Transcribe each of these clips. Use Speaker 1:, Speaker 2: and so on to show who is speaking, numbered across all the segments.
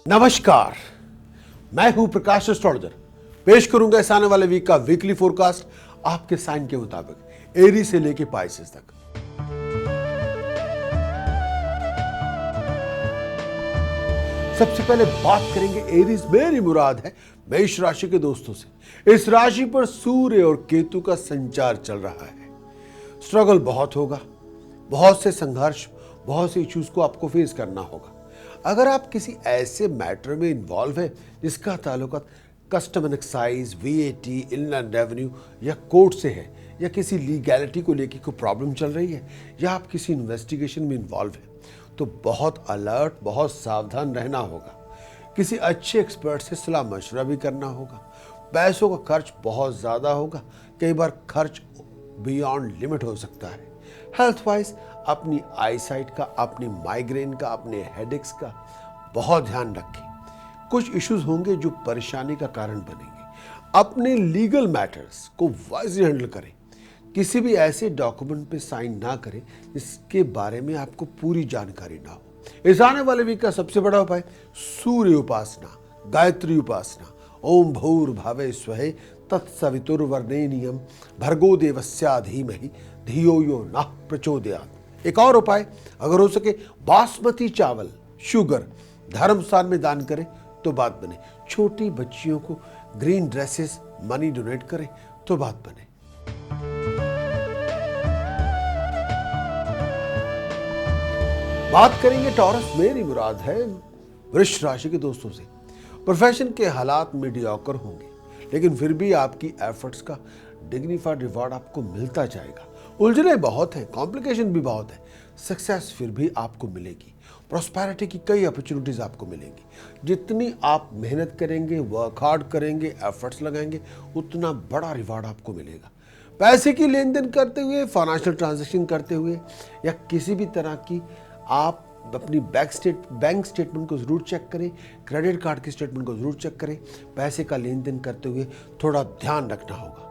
Speaker 1: नमस्कार, मैं हूं प्रकाश एस्ट्रोलॉजर। पेश करूंगा इस आने वाले वीक का वीकली फोरकास्ट आपके साइन के मुताबिक एरी से लेके पाइसेस तक। सबसे पहले बात करेंगे एरीज। मेरी मुराद है मेष राशि के दोस्तों से। इस राशि पर सूर्य और केतु का संचार चल रहा है। स्ट्रगल बहुत होगा, बहुत से संघर्ष, बहुत से इश्यूज को आपको फेस करना होगा। अगर आप किसी ऐसे मैटर में इन्वॉल्व है जिसका ताल्लुक custom excise, VAT, inland revenue या कोर्ट से है, या किसी लीगैलिटी को लेकर कोई प्रॉब्लम चल रही है, या आप किसी इन्वेस्टिगेशन में इन्वॉल्व है, तो बहुत अलर्ट, बहुत सावधान रहना होगा। किसी अच्छे एक्सपर्ट से सलाह मशवरा भी करना होगा। पैसों का खर्च बहुत ज़्यादा होगा, कई बार खर्च बियॉन्ड लिमिट हो सकता है। हेल्थ वाइज अपनी आईसाइट का, अपनी माइग्रेन का, अपने हेडेक्स का बहुत ध्यान रखें। कुछ इश्यूज होंगे जो परेशानी का कारण बनेंगे। अपने लीगल मैटर्स को वाइजली हैंडल करें। किसी भी ऐसे डॉक्यूमेंट पे साइन ना करें जिसके बारे में आपको पूरी जानकारी ना हो। इस आने वाले वीक का सबसे बड़ा उपाय सूर्य उपासना, गायत्री उपासना। ओम भूर्भुवः स्वः तत्सवितुर्वरेण्यं भर्गो देवस्य धीमहि धियो यो नः प्रचोदयात्। एक और उपाय, अगर हो सके बासमती चावल, शुगर धर्म स्थान में दान करें तो बात बने। छोटी बच्चियों को ग्रीन ड्रेसेस, मनी डोनेट करें तो बात बने। बात करेंगे टॉरस। मेरी मुराद है वृष राशि के दोस्तों से। प्रोफेशन के हालात मीडियोकर होंगे, लेकिन फिर भी आपकी एफर्ट्स का डिग्निफाइड रिवॉर्ड आपको मिलता जाएगा। उलझने बहुत हैं, कॉम्प्लिकेशन भी बहुत है, सक्सेस फिर भी आपको मिलेगी। प्रॉस्पेरिटी की कई अपॉर्चुनिटीज आपको मिलेंगी। जितनी आप मेहनत करेंगे, वर्क हार्ड करेंगे, एफर्ट्स लगाएंगे, उतना बड़ा रिवॉर्ड आपको मिलेगा। पैसे की लेन देन करते हुए, फाइनेंशियल ट्रांजैक्शन करते हुए, या किसी भी तरह की आप अपनी बैंक स्टेटमेंट को जरूर चेक करें, क्रेडिट कार्ड की स्टेटमेंट को जरूर चेक करें। पैसे का लेन देन करते हुए थोड़ा ध्यान रखना होगा।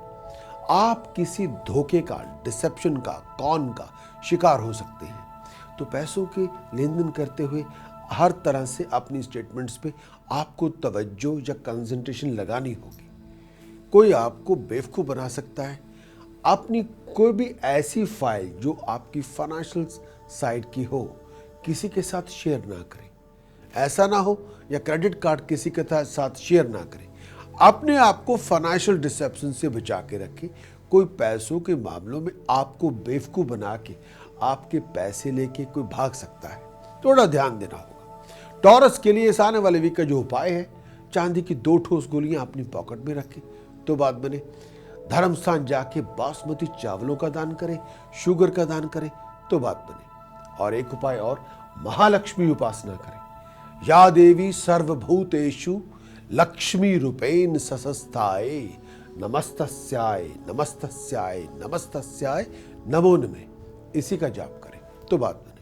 Speaker 1: आप किसी धोखे का, डिसेप्शन का, कॉन का शिकार हो सकते हैं। तो पैसों के लेन देन करते हुए हर तरह से अपनी स्टेटमेंट्स पे आपको तवज्जो या कंसंट्रेशन लगानी होगी। कोई आपको बेवकूफ़ बना सकता है। अपनी कोई भी ऐसी फाइल जो आपकी फाइनेंशियल साइड की हो, किसी के साथ शेयर ना करें। ऐसा ना हो या क्रेडिट कार्ड किसी के साथ शेयर ना करें। अपने आप को फाइनेंशियल डिसेप्शन से बचा के रखें। कोई पैसों के मामलों में आपको बेवकूफ़ बना के आपके पैसे लेके कोई भाग सकता है, थोड़ा ध्यान देना होगा। टॉरस के लिए इस आने वाले वीक का जो उपाय है, चांदी की 2 ठोस गोलियां अपनी पॉकेट में रखें तो बात बने। धर्म स्थान जाके बासमती चावलों का दान करें, शुगर का दान करें तो बात बने। और एक उपाय और, महालक्ष्मी उपासना करें। या देवी सर्वभूतेषु लक्ष्मी रूपेण सशस्ताय नमस्तस्याय नमस्तस्याय नमस्तस्याय नमो नमः, इसी का जाप करें तो बात बने।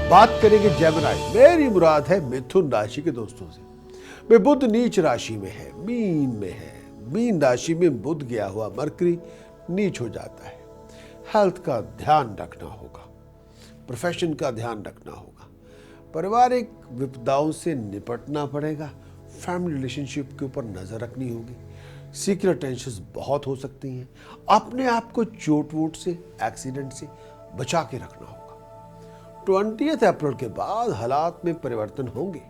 Speaker 1: बात करेंगे जेमिनी। मेरी मुराद है मिथुन राशि के दोस्तों से। वे बुध नीच राशि में है, मीन में है। मीन राशि में बुध गया हुआ मरकरी नीच हो जाता है। हेल्थ का ध्यान रखना होगा, प्रोफेशन का ध्यान रखना होगा, पारिवारिक विपदाओं से निपटना पड़ेगा। फैमिली रिलेशनशिप के ऊपर नजर रखनी होगी। सीक्रेट टेंशंस बहुत हो सकती हैं। अपने आप को चोट वोट से, एक्सीडेंट से बचा के रखना होगा। 20 अप्रैल के बाद हालात में परिवर्तन होंगे।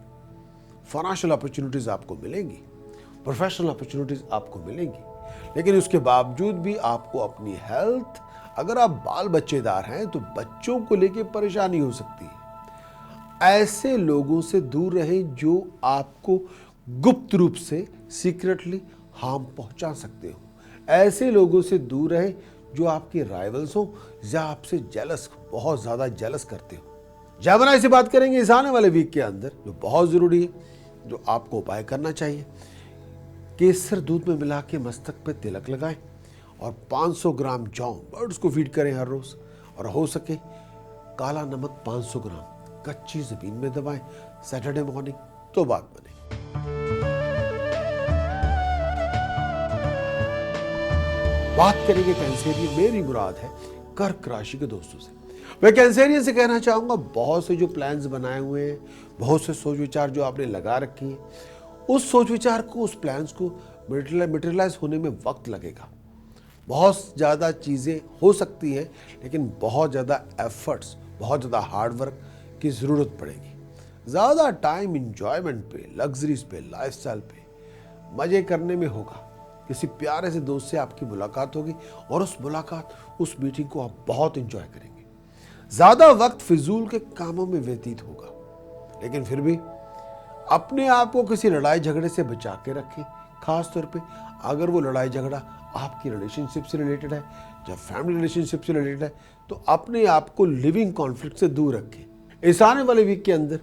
Speaker 1: फाइनेंशियल अपॉर्चुनिटीज आपको मिलेंगी, प्रोफेशनल अपॉर्चुनिटीज आपको मिलेंगी, लेकिन उसके बावजूद भी आपको अपनी हेल्थ, अगर आप बाल बच्चेदार हैं तो बच्चों को लेकर परेशानी हो सकती है। ऐसे लोगों से दूर रहें जो आपको गुप्त रूप से, सीक्रेटली हार्म पहुंचा सकते हो। ऐसे लोगों से दूर रहें जो आपके राइवल्स हो या आपसे जेलस, बहुत ज्यादा जेलस करते हो। जेमिनी से बात करेंगे इस आने वाले वीक के अंदर, जो बहुत जरूरी है, जो आपको उपाय करना चाहिए। केसर दूध में मिला के मस्तक पे तिलक लगाएं और 500 ग्राम जौ बर्ड्स को फीड करें हर रोज। और हो सके काला नमक 500 ग्राम कच्ची जमीन में दबाएं सैटरडे मॉर्निंग तो बात बने। बात करेंगे कैंसेरियन। मेरी मुराद है कर्क राशि के दोस्तों से। मैं कैंसेरियन से कहना चाहूंगा, बहुत से जो प्लान्स बनाए हुए हैं, बहुत से सोच विचार जो आपने लगा रखी है, उस सोच विचार को, उस प्लान्स को मटेरियलाइज होने में वक्त लगेगा। बहुत ज़्यादा चीज़ें हो सकती हैं, लेकिन बहुत ज़्यादा एफर्ट्स, बहुत ज़्यादा हार्ड वर्क की ज़रूरत पड़ेगी। ज़्यादा टाइम इंजॉयमेंट पे, लग्जरीज पे, लाइफस्टाइल पे, मज़े करने में होगा। किसी प्यारे से दोस्त से आपकी मुलाकात होगी और उस मुलाकात, उस मीटिंग को आप बहुत इंजॉय करेंगे। ज़्यादा वक्त फिजूल के कामों में व्यतीत होगा, लेकिन फिर भी अपने आप को किसी लड़ाई झगड़े से बचा के रखें। खास तौर पे अगर वो लड़ाई झगड़ा आपकी रिलेशनशिप से रिलेटेड है, जब फैमिली रिलेशनशिप से रिलेटेड है, तो अपने आप को लिविंग कॉन्फ्लिक्ट से दूर रखें। इस आने वाले वीक के अंदर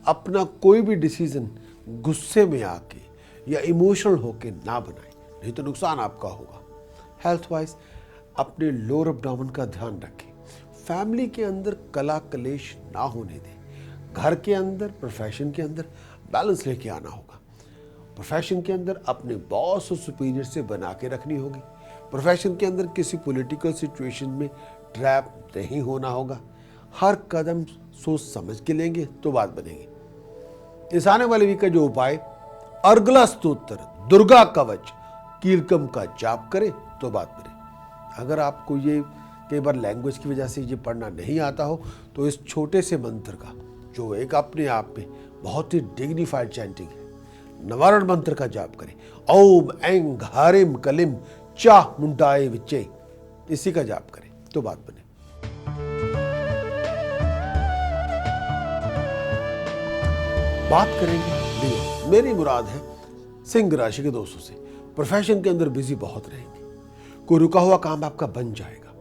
Speaker 1: अपना कोई भी डिसीजन गुस्से में आके या इमोशनल होके ना बनाएं, नहीं तो नुकसान आपका होगा। हेल्थ वाइज अपने लोअर एब्डोमेन का ध्यान रखें। फैमिली के अंदर कला कलेश ना होने दें। घर के अंदर, प्रोफेशन के अंदर बैलेंस लेके आना होगा। प्रोफेशन के अंदर अपने बॉस और सुपीरियर से बना के रखनी होगी। प्रोफेशन के अंदर किसी पॉलिटिकल सिचुएशन में ट्रैप नहीं होना होगा। हर कदम सोच समझ के लेंगे तो बात बनेगी। इस आने वाले वीक का जो उपाय, अर्गला स्तोत्र, दुर्गा कवच, कीलकम का जाप करें तो बात बने। अगर आपको ये कई बार लैंग्वेज की वजह से ये पढ़ना नहीं आता हो, तो इस छोटे से मंत्र का, जो एक अपने आप में बहुत ही डिग्निफाइड चैंटिंग है, नवारण मंत्र का जाप करें। ओम ऐं घारिम कलिम चा मुंडाए विच्चे, इसी का जाप करें तो बात बने। बात करेंगे लियो। मेरी मुराद है सिंह राशि के दोस्तों से। प्रोफेशन के अंदर बिजी बहुत रहेंगे। कोई रुका हुआ काम आपका बन जाएगा।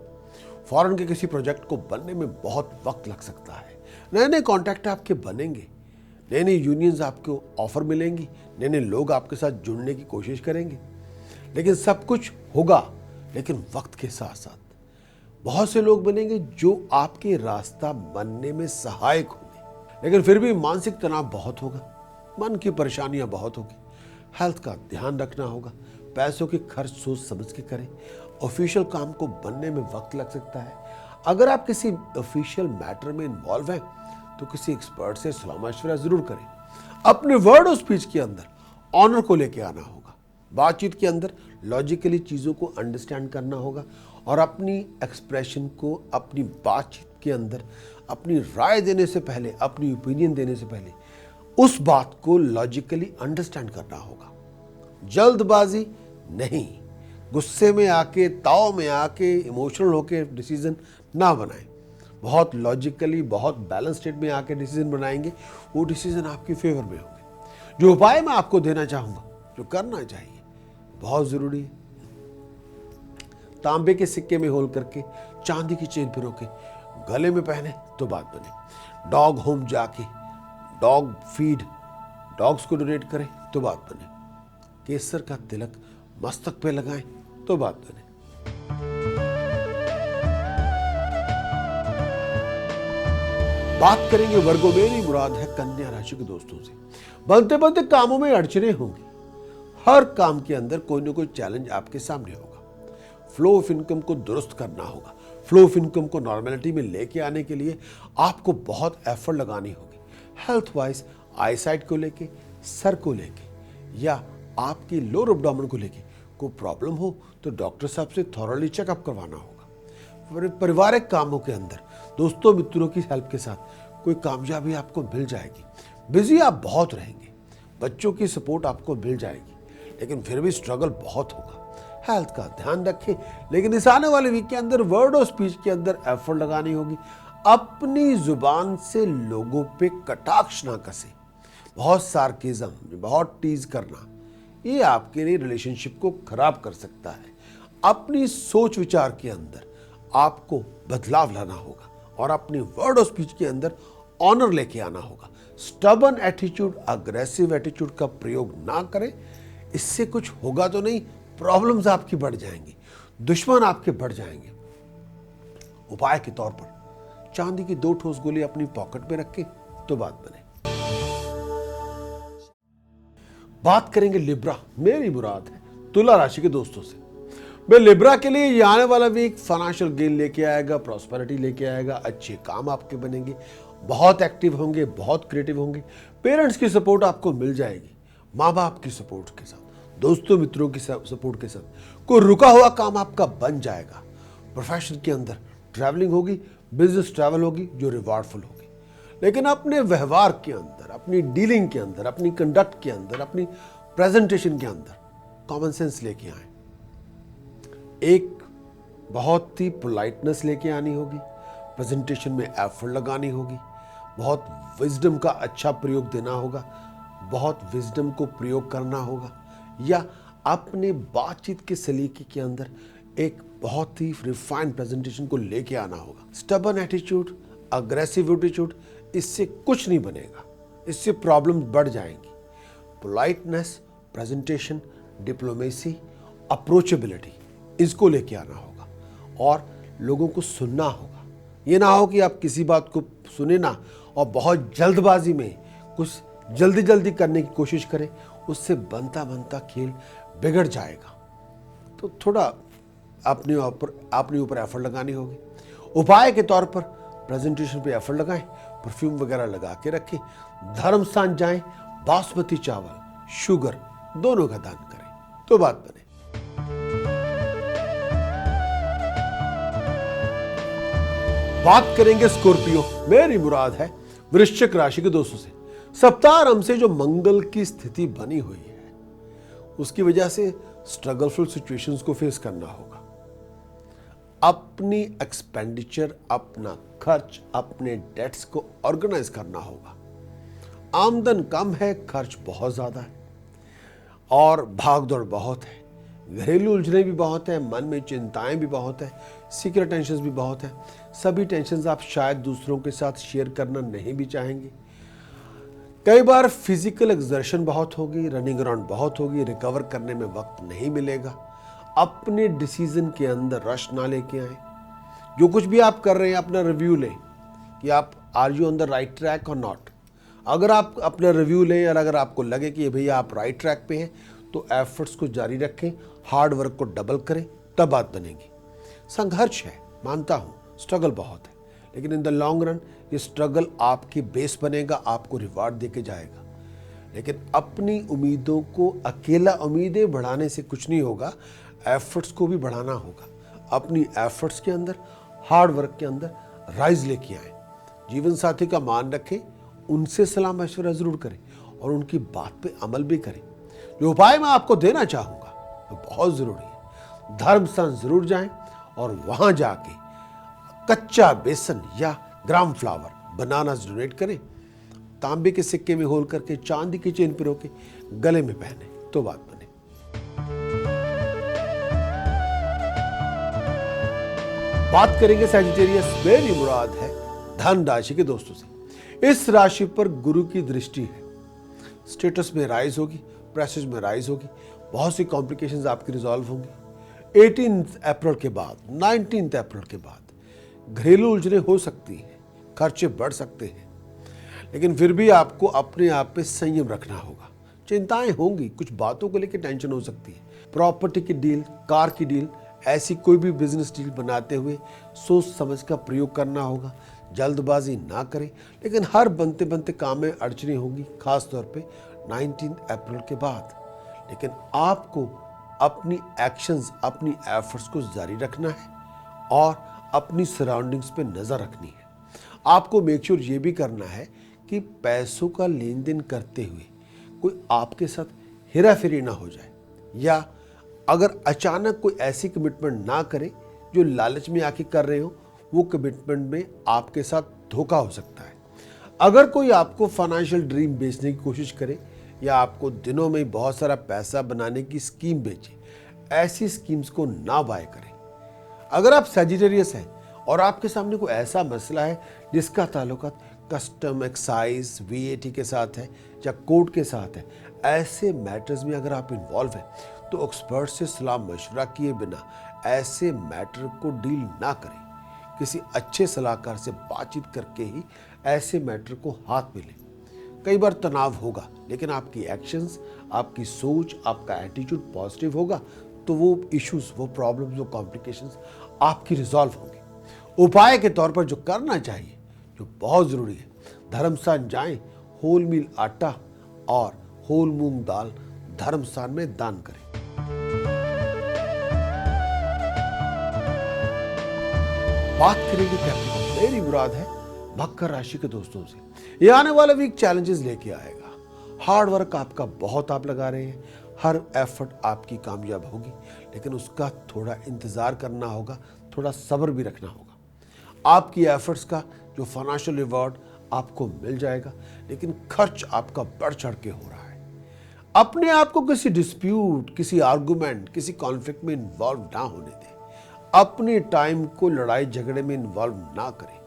Speaker 1: फॉरेन के किसी प्रोजेक्ट को बनने में बहुत वक्त लग सकता है। नए नए कॉन्टैक्ट आपके बनेंगे, नए नए यूनियंस आपको ऑफर मिलेंगी, नए नए लोग आपके साथ जुड़ने की कोशिश करेंगे। लेकिन सब कुछ होगा, लेकिन वक्त के साथ साथ बहुत से लोग बनेंगे जो आपके रास्ता बनने में सहायक होंगे। लेकिन फिर भी मानसिक तनाव बहुत होगा, मन की परेशानियां बहुत होगी। हेल्थ का ध्यान रखना होगा। पैसों की खर्च सोच समझ के करें। ऑफिशियल काम को बनने में वक्त लग सकता है। अगर आप किसी ऑफिशियल मैटर में इन्वॉल्व हैं, तो किसी एक्सपर्ट से सलाह मशवरा जरूर करें। अपने वर्ड और स्पीच के अंदर ऑनर को लेके आना होगा। बातचीत के अंदर लॉजिकली चीज़ों को अंडरस्टैंड करना होगा और अपनी एक्सप्रेशन को, अपनी बातचीत के अंदर अपनी राय देने से पहले, अपनी ओपिनियन देने से पहले उस बात को लॉजिकली अंडरस्टैंड करना होगा। जल्दबाजी नहीं, गुस्से में आके, ताव में आके, इमोशनल होके डिसीजन ना बनाएं। बहुत लॉजिकली, बहुत बैलेंस स्टेट में आके डिसीजन बनाएंगे, वो डिसीजन आपके फेवर में होंगे। जो उपाय मैं आपको देना चाहूंगा, जो करना चाहिए, बहुत जरूरी है। तांबे के सिक्के में होल करके चांदी की चेन पिरो के गले में पहने तो बात बने। डॉग होम जाके डॉग फीड, डॉग्स को डोनेट करें तो बात बने। केसर का तिलक मस्तक पे लगाएं तो बात बने। बात करेंगे वर्गो। मेरी मुराद है कन्या राशि के दोस्तों से। बनते बनते कामों में अड़चने होंगी। हर काम के अंदर कोई ना कोई चैलेंज आपके सामने होगा। फ्लो ऑफ इनकम को दुरुस्त करना होगा। फ्लो ऑफ इनकम को नॉर्मेलिटी में लेके आने के लिए आपको बहुत एफर्ट लगानी होगी। हेल्थ वाइज आईसाइट को लेके, सर को लेके या आपकी लोअर एब्डोमेन को लेके कोई प्रॉब्लम हो तो डॉक्टर साहब से थॉरली चेकअप करवाना होगा। पारिवारिक कामों के अंदर दोस्तों मित्रों की हेल्प के साथ कोई कामयाबी आपको मिल जाएगी। बिजी आप बहुत रहेंगे, बच्चों की सपोर्ट आपको मिल जाएगी, लेकिन फिर भी स्ट्रगल बहुत होगा। हेल्थ का ध्यान रखें। लेकिन इस आने वाले वीक के अंदर वर्ड और स्पीच के अंदर एफर्ट लगानी होगी। अपनी जुबान से लोगों पे कटाक्ष ना कसे। बहुत सार्केज्म, बहुत टीज करना, ये आपके लिए रिलेशनशिप को खराब कर सकता है। अपनी सोच विचार के अंदर आपको बदलाव लाना होगा और अपनी वर्ड और स्पीच के अंदर ऑनर लेके आना होगा। स्टबर्न एटीट्यूड, अग्रेसिव एटीट्यूड का प्रयोग ना करें। इससे कुछ होगा तो नहीं, प्रॉब्लम्स आपकी बढ़ जाएंगी, दुश्मन आपके बढ़ जाएंगे। उपाय के तौर पर चांदी की 2 ठोस गोली अपनी पॉकेट में रखें तो बात बने। बात करेंगे लिब्रा। मेरी मुराद है तुला राशि के दोस्तों से। भाई लिब्रा के लिए ये आने वाला वीक फाइनेंशियल गेन लेके आएगा, प्रॉस्पेरिटी लेके आएगा, अच्छे काम आपके बनेंगे, बहुत एक्टिव होंगे, बहुत क्रिएटिव होंगे, पेरेंट्स की सपोर्ट आपको मिल जाएगी, माँ बाप की सपोर्ट के साथ, दोस्तों मित्रों की सपोर्ट के साथ कोई रुका हुआ काम आपका बन जाएगा। प्रोफेशन के अंदर ट्रैवलिंग होगी, बिजनेस ट्रैवल होगी जो रिवार्डफुल होगी। लेकिन अपने व्यवहार के अंदर, अपनी डीलिंग के अंदर, अपनी कंडक्ट के अंदर, अपनी प्रेजेंटेशन के अंदर कॉमन सेंस लेके आए, एक बहुत ही पोलाइटनेस लेके आनी होगी, प्रेजेंटेशन में एफर्ट लगानी होगी, बहुत विजडम का अच्छा प्रयोग देना होगा, बहुत विजडम को प्रयोग करना होगा, या अपने बातचीत के सलीके के अंदर एक बहुत ही रिफाइंड प्रेजेंटेशन को लेके आना होगा। स्टबर्न एटीट्यूड, अग्रेसिव एटीट्यूड, इससे कुछ नहीं बनेगा, इससे प्रॉब्लम बढ़ जाएंगी। पोलाइटनेस, प्रेजेंटेशन, डिप्लोमेसी, अप्रोचेबिलिटी, इसको लेके आना होगा और लोगों को सुनना होगा। ये ना हो कि आप किसी बात को सुने ना और बहुत जल्दबाजी में कुछ जल्दी करने की कोशिश करें, उससे बनता बनता खेल बिगड़ जाएगा। तो थोड़ा अपने ऊपर एफर्ट लगानी होगी। उपाय के तौर पर प्रेजेंटेशन पे एफर्ट लगाएं, परफ्यूम वगैरह लगा के रखें, धर्म स्थान जाएं, बासमती चावल, शुगर दोनों का दान करें तो बात बने। बात करेंगे स्कॉर्पियो, मेरी मुराद है वृश्चिक राशि के दोस्तों से। सप्ताह आरंभ से जो मंगल की स्थिति बनी हुई है उसकी वजह से स्ट्रगलफुल सिचुएशंस को फेस करना होगा। अपनी एक्सपेंडिचर, अपना खर्च, अपने डेट्स को ऑर्गेनाइज करना होगा। आमदन कम है, खर्च बहुत ज्यादा है और भागदौड़ बहुत है, घरेलू उलझने भी बहुत है, मन में चिंताएं भी बहुत है, सीक्रेट टेंशन्स भी बहुत है। सभी टेंशन्स आप शायद दूसरों के साथ शेयर करना नहीं भी चाहेंगे। कई बार फिजिकल एक्सर्शन बहुत होगी, रनिंग अराउंड बहुत होगी, रिकवर करने में वक्त नहीं मिलेगा। अपने डिसीजन के अंदर रश ना लेके आए। जो कुछ भी आप कर रहे हैं अपना रिव्यू लें कि आप are you on the right track और नॉट। अगर आप अपना रिव्यू लें और अगर आपको लगे कि भैया आप राइट ट्रैक पे हैं तो एफर्ट्स को जारी रखें, हार्ड वर्क को डबल करें, तब बात बनेगी। संघर्ष है, मानता हूं, स्ट्रगल बहुत है, लेकिन इन द लॉन्ग रन ये स्ट्रगल आपकी बेस बनेगा, आपको रिवार्ड देके जाएगा। लेकिन अपनी उम्मीदों को अकेला उम्मीदें बढ़ाने से कुछ नहीं होगा, एफर्ट्स को भी बढ़ाना होगा। अपनी एफर्ट्स के अंदर, हार्ड वर्क के अंदर राइज लेके आए। जीवन साथी का मान रखें, उनसे सलाह मशवरा जरूर करें और उनकी बात पे अमल भी करें। जो उपाय मैं आपको देना चाहूंगा वो बहुत जरूरी है। धर्म स्थान जरूर जाएं और वहां जाके कच्चा बेसन या ग्राम फ्लावर, बनानास डोनेट करें। तांबे के सिक्के में होल करके चांदी की चेन पिरो के गले में पहने तो बात बने। बात करेंगे सैजिटेरियस, मेरी मुराद है धन राशि के दोस्तों से। इस राशि पर गुरु की दृष्टि है। स्टेटस में राइज होगी, प्रेस्टीज में राइज होगी, बहुत सी कॉम्प्लिकेशंस आपकी रिजॉल्व होंगी। 18 अप्रैल के बाद, 19 अप्रैल के बाद घरेलू उलझने हो सकती हैं, खर्चे बढ़ सकते हैं, लेकिन फिर भी आपको अपने आप पे संयम रखना होगा। चिंताएं होंगी, कुछ बातों को लेकर टेंशन हो सकती है। प्रॉपर्टी की डील, कार की डील, ऐसी कोई भी बिजनेस डील बनाते हुए सोच समझ का प्रयोग करना होगा। जल्दबाजी ना करें, लेकिन हर बनते बनते काम में अड़चने होंगी, खास तौर पे 19 अप्रैल के बाद। लेकिन आपको अपनी एक्शंस, अपनी एफर्ट्स को जारी रखना है और अपनी सराउंडिंग्स पे नजर रखनी है। आपको मेक श्योर ये भी करना है कि पैसों का लेन देन करते हुए कोई आपके साथ हेरा फेरी ना हो जाए, या अगर अचानक कोई ऐसी कमिटमेंट ना करे जो लालच में आके कर रहे हो, वो कमिटमेंट में आपके साथ धोखा हो सकता है। अगर कोई आपको फाइनेंशियल ड्रीम बेचने की कोशिश करे या आपको दिनों में बहुत सारा पैसा बनाने की स्कीम बेचे, ऐसी स्कीम्स को ना बाय करें। अगर आप सैजिटेरियस हैं और आपके सामने कोई ऐसा मसला है जिसका ताल्लुकात कस्टम, एक्साइज, VAT के साथ है या कोर्ट के साथ है, ऐसे मैटर्स में अगर आप इन्वॉल्व हैं तो एक्सपर्ट से सलाह मशवरा किए बिना ऐसे मैटर को डील ना करें। किसी अच्छे सलाहकार से बातचीत करके ही ऐसे मैटर को हाथ में लें। कई बार तनाव होगा, लेकिन आपकी एक्शंस, आपकी सोच, आपका एटीट्यूड पॉजिटिव होगा तो वो इश्यूज, वो प्रॉब्लम्स, वो कॉम्प्लिकेशंस आपकी रिजॉल्व होंगे। उपाय के तौर पर जो करना चाहिए, जो बहुत ज़रूरी है, धर्म स्थान जाएं, होल मील आटा और होल मूंग दाल धर्म स्थान में दान करें। बात करेंगे कैप्रिकॉर्न। मेरी मुराद है मकर राशि के दोस्तों से। ये आने वाला वीक चैलेंजेस लेके आएगा। हार्ड वर्क आपका बहुत आप लगा रहे हैं, हर एफर्ट आपकी कामयाब होगी, लेकिन उसका थोड़ा इंतजार करना होगा, थोड़ा सब्र भी रखना होगा। आपकी एफर्ट्स का जो फाइनेंशियल रिवॉर्ड आपको मिल जाएगा, लेकिन खर्च आपका बढ़ चढ़ के हो रहा है। अपने आप को किसी डिस्प्यूट, किसी आर्गुमेंट, किसी कॉन्फ्लिक्ट में इन्वॉल्व ना होने दें। अपने टाइम को लड़ाई झगड़े में इन्वॉल्व ना करें।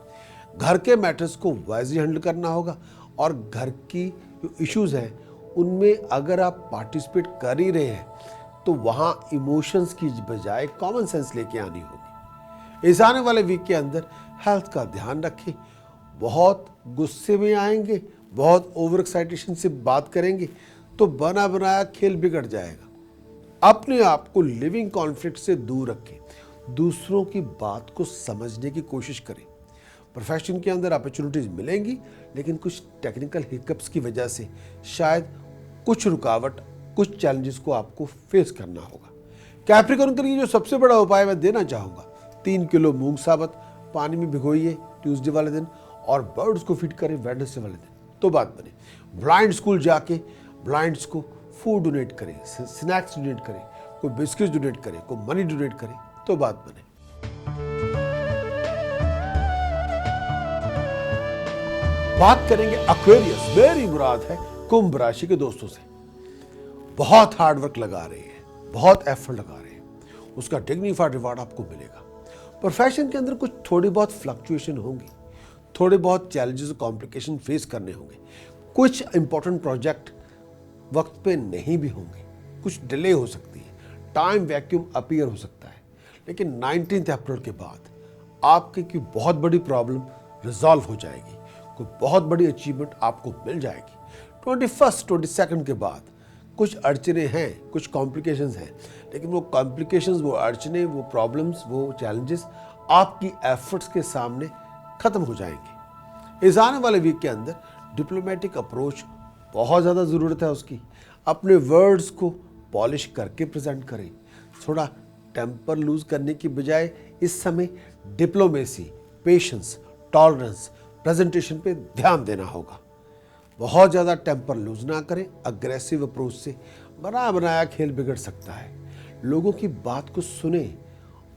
Speaker 1: घर के मैटर्स को वाइजली हैंडल करना होगा, और घर की जो इश्यूज हैं उनमें अगर आप पार्टिसिपेट कर ही रहे हैं तो वहाँ इमोशंस की बजाय कॉमन सेंस लेके आनी होगी। इस आने वाले वीक के अंदर हेल्थ का ध्यान रखें। बहुत गुस्से में आएंगे, बहुत ओवर एक्साइटेशन से बात करेंगे तो बना बनाया खेल बिगड़ जाएगा। अपने आप को लिविंग कॉन्फ्लिक्ट से दूर रखें। दूसरों की बात को समझने की कोशिश करें। प्रोफेशन के अंदर अपॉर्चुनिटीज मिलेंगी, लेकिन कुछ टेक्निकल हिकअप्स की वजह से शायद कुछ रुकावट, कुछ चैलेंजेस को आपको फेस करना होगा। कैप्रिकॉर्न के लिए जो सबसे बड़ा उपाय मैं देना चाहूँगा, 3 किलो मूंग साबत पानी में भिगोइए ट्यूसडे वाले दिन और बर्ड्स को फीड करें वेडनेसडे वाले दिन, तो बात बने। ब्लाइंड स्कूल जाके ब्लाइंड्स को फूड डोनेट करें, स्नैक्स डोनेट करें, कोई बिस्किट डोनेट करें, कोई मनी डोनेट करें, तो बात बने। बात करेंगे एक्वेरियस। मेरी मुराद है कुंभ राशि के दोस्तों से। बहुत हार्ड वर्क लगा रहे हैं, बहुत एफर्ट लगा रहे हैं, उसका डिग्निफाइड रिवॉर्ड आपको मिलेगा। प्रोफेशन के अंदर कुछ थोड़ी बहुत फ्लक्चुएशन होंगी, थोड़े बहुत चैलेंजेस और कॉम्प्लिकेशन फेस करने होंगे। कुछ इंपॉर्टेंट प्रोजेक्ट वक्त पे नहीं भी होंगे, कुछ डिले हो सकती है, टाइम वैक्यूम अपीयर हो सकता है, लेकिन 19 अप्रैल के बाद आपकी कोई बहुत बड़ी प्रॉब्लम रिजॉल्व हो जाएगी, कोई बहुत बड़ी अचीवमेंट आपको मिल जाएगी। 22 के बाद कुछ अड़चने हैं, कुछ कॉम्प्लिकेशंस हैं, लेकिन वो कॉम्प्लिकेशंस, वो अड़चने, वो प्रॉब्लम्स, वो चैलेंजेस आपकी एफर्ट्स के सामने खत्म हो जाएंगे। इस आने वाले वीक के अंदर डिप्लोमेटिक अप्रोच बहुत ज़्यादा ज़रूरत है उसकी। अपने वर्ड्स को पॉलिश करके प्रेजेंट करें। थोड़ा टेम्पर लूज करने की बजाय इस समय डिप्लोमेसी, पेशेंस, टॉलरेंस, प्रेजेंटेशन पे ध्यान देना होगा। बहुत ज़्यादा टेम्पर लूज ना करें। अग्रेसिव अप्रोच से बना बनाया खेल बिगड़ सकता है। लोगों की बात को सुने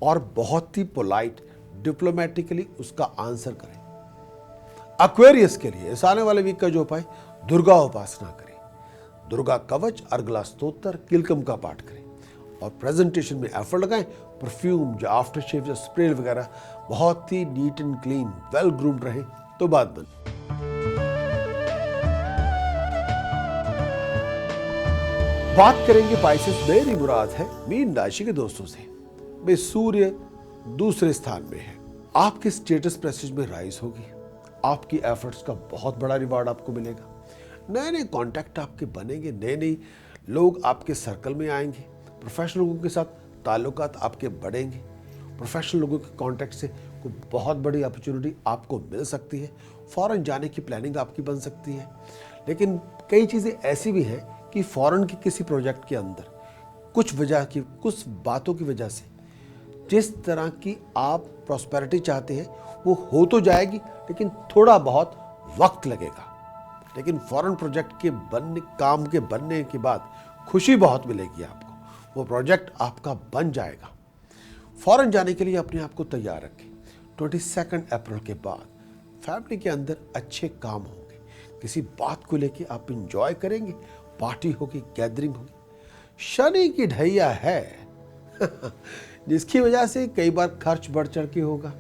Speaker 1: और बहुत ही पोलाइट, डिप्लोमेटिकली उसका आंसर करें। एक्वेरियस के लिए इस आने वाले वीक का जो उपाय, दुर्गा उपासना करें, दुर्गा कवच, अर्गला स्तोत्र, किलकम का पाठ करें और प्रेजेंटेशन में एफर्ट लगाएं। परफ्यूम, जो आफ्टर शेव या स्प्रे वगैरह बहुत ही neat and clean, well groomed रहे, तो बात बनी। बात करेंगे पाइसेस। मेरी मुराद है मीन राशि के दोस्तों से। भाई सूर्य दूसरे स्थान में है, आपके स्टेटस प्रेस्टीज में राइज होगी, आपकी एफर्ट्स का बहुत बड़ा रिवार्ड आपको मिलेगा। नए नए कॉन्टैक्ट आपके बनेंगे, नए नए लोग आपके सर्कल में आएंगे। प्रोफेशनल लोगों के साथ ताल्लुकात आपके बढ़ेंगे। प्रोफेशनल लोगों के कॉन्टैक्ट से कोई बहुत बड़ी अपॉर्चुनिटी आपको मिल सकती है। फॉरेन जाने की प्लानिंग आपकी बन सकती है। लेकिन कई चीज़ें ऐसी भी हैं कि फॉरेन के किसी प्रोजेक्ट के अंदर कुछ वजह की, कुछ बातों की वजह से जिस तरह की आप प्रॉस्पेरिटी चाहते हैं वो हो तो जाएगी, लेकिन थोड़ा बहुत वक्त लगेगा। लेकिन फॉरेन प्रोजेक्ट के बनने, काम के बनने के बाद खुशी बहुत मिलेगी आपको। वो प्रोजेक्ट आपका बन जाएगा। फॉरेन जाने के लिए अपने आप को तैयार रखें। 22 अप्रैल के बाद फैमिली के अंदर अच्छे काम होंगे। किसी बात को लेके आप इंजॉय करेंगे, पार्टी होगी, गैदरिंग होगी। शनि की ढैया है जिसकी वजह से कई बार खर्च बढ़ चढ़ के होगा।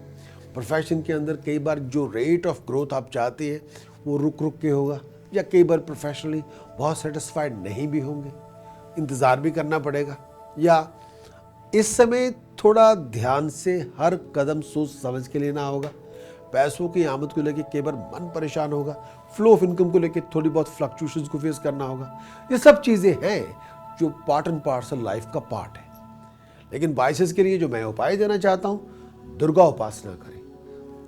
Speaker 1: प्रोफेशन के अंदर कई बार जो रेट ऑफ ग्रोथ आप चाहते हैं वो रुक रुक के होगा, या कई बार प्रोफेशनली बहुत सेटिस्फाइड नहीं भी होंगे, इंतज़ार भी करना पड़ेगा। या इस समय थोड़ा ध्यान से हर कदम सोच समझ के लेना होगा। पैसों की आमद को लेकर कई बार मन परेशान होगा। फ्लो ऑफ इनकम को लेकर थोड़ी बहुत फ्लक्चुएशंस को फेस करना होगा। ये सब चीज़ें हैं जो पार्ट एंड पार्सल लाइफ का पार्ट है। लेकिन बाइसेस के लिए जो मैं उपाय देना चाहता हूं, दुर्गा उपासना करें।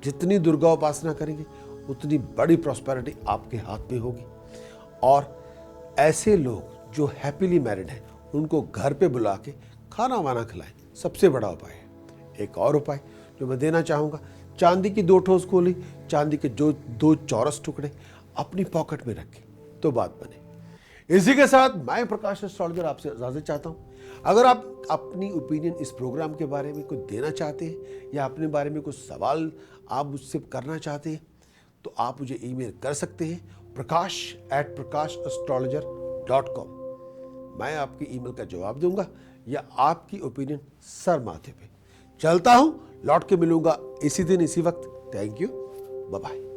Speaker 1: जितनी दुर्गा उपासना करेंगे उतनी बड़ी प्रॉस्पेरिटी आपके हाथ में होगी। और ऐसे लोग जो हैप्पीली मैरिड हैं उनको घर पे बुला के खाना वाना खिलाएं, सबसे बड़ा उपाय है। एक और उपाय जो मैं देना चाहूँगा, चांदी की 2 ठोस गोली, चांदी के जो 2 चौरस टुकड़े अपनी पॉकेट में रखें तो बात बने। इसी के साथ मैं प्रकाश एस्ट्रोलॉजर आपसे इजाजत चाहता हूं। अगर आप अपनी ओपिनियन इस प्रोग्राम के बारे में कुछ देना चाहते हैं या अपने बारे में कुछ सवाल आप मुझसे करना चाहते हैं तो आप मुझे ईमेल कर सकते हैं prakash@prakashastrologer.com। मैं आपकी ईमेल का जवाब दूंगा या आपकी ओपिनियन सर माथे पे। चलता हूं, लौट के मिलूंगा इसी दिन इसी वक्त। Thank you, bye bye.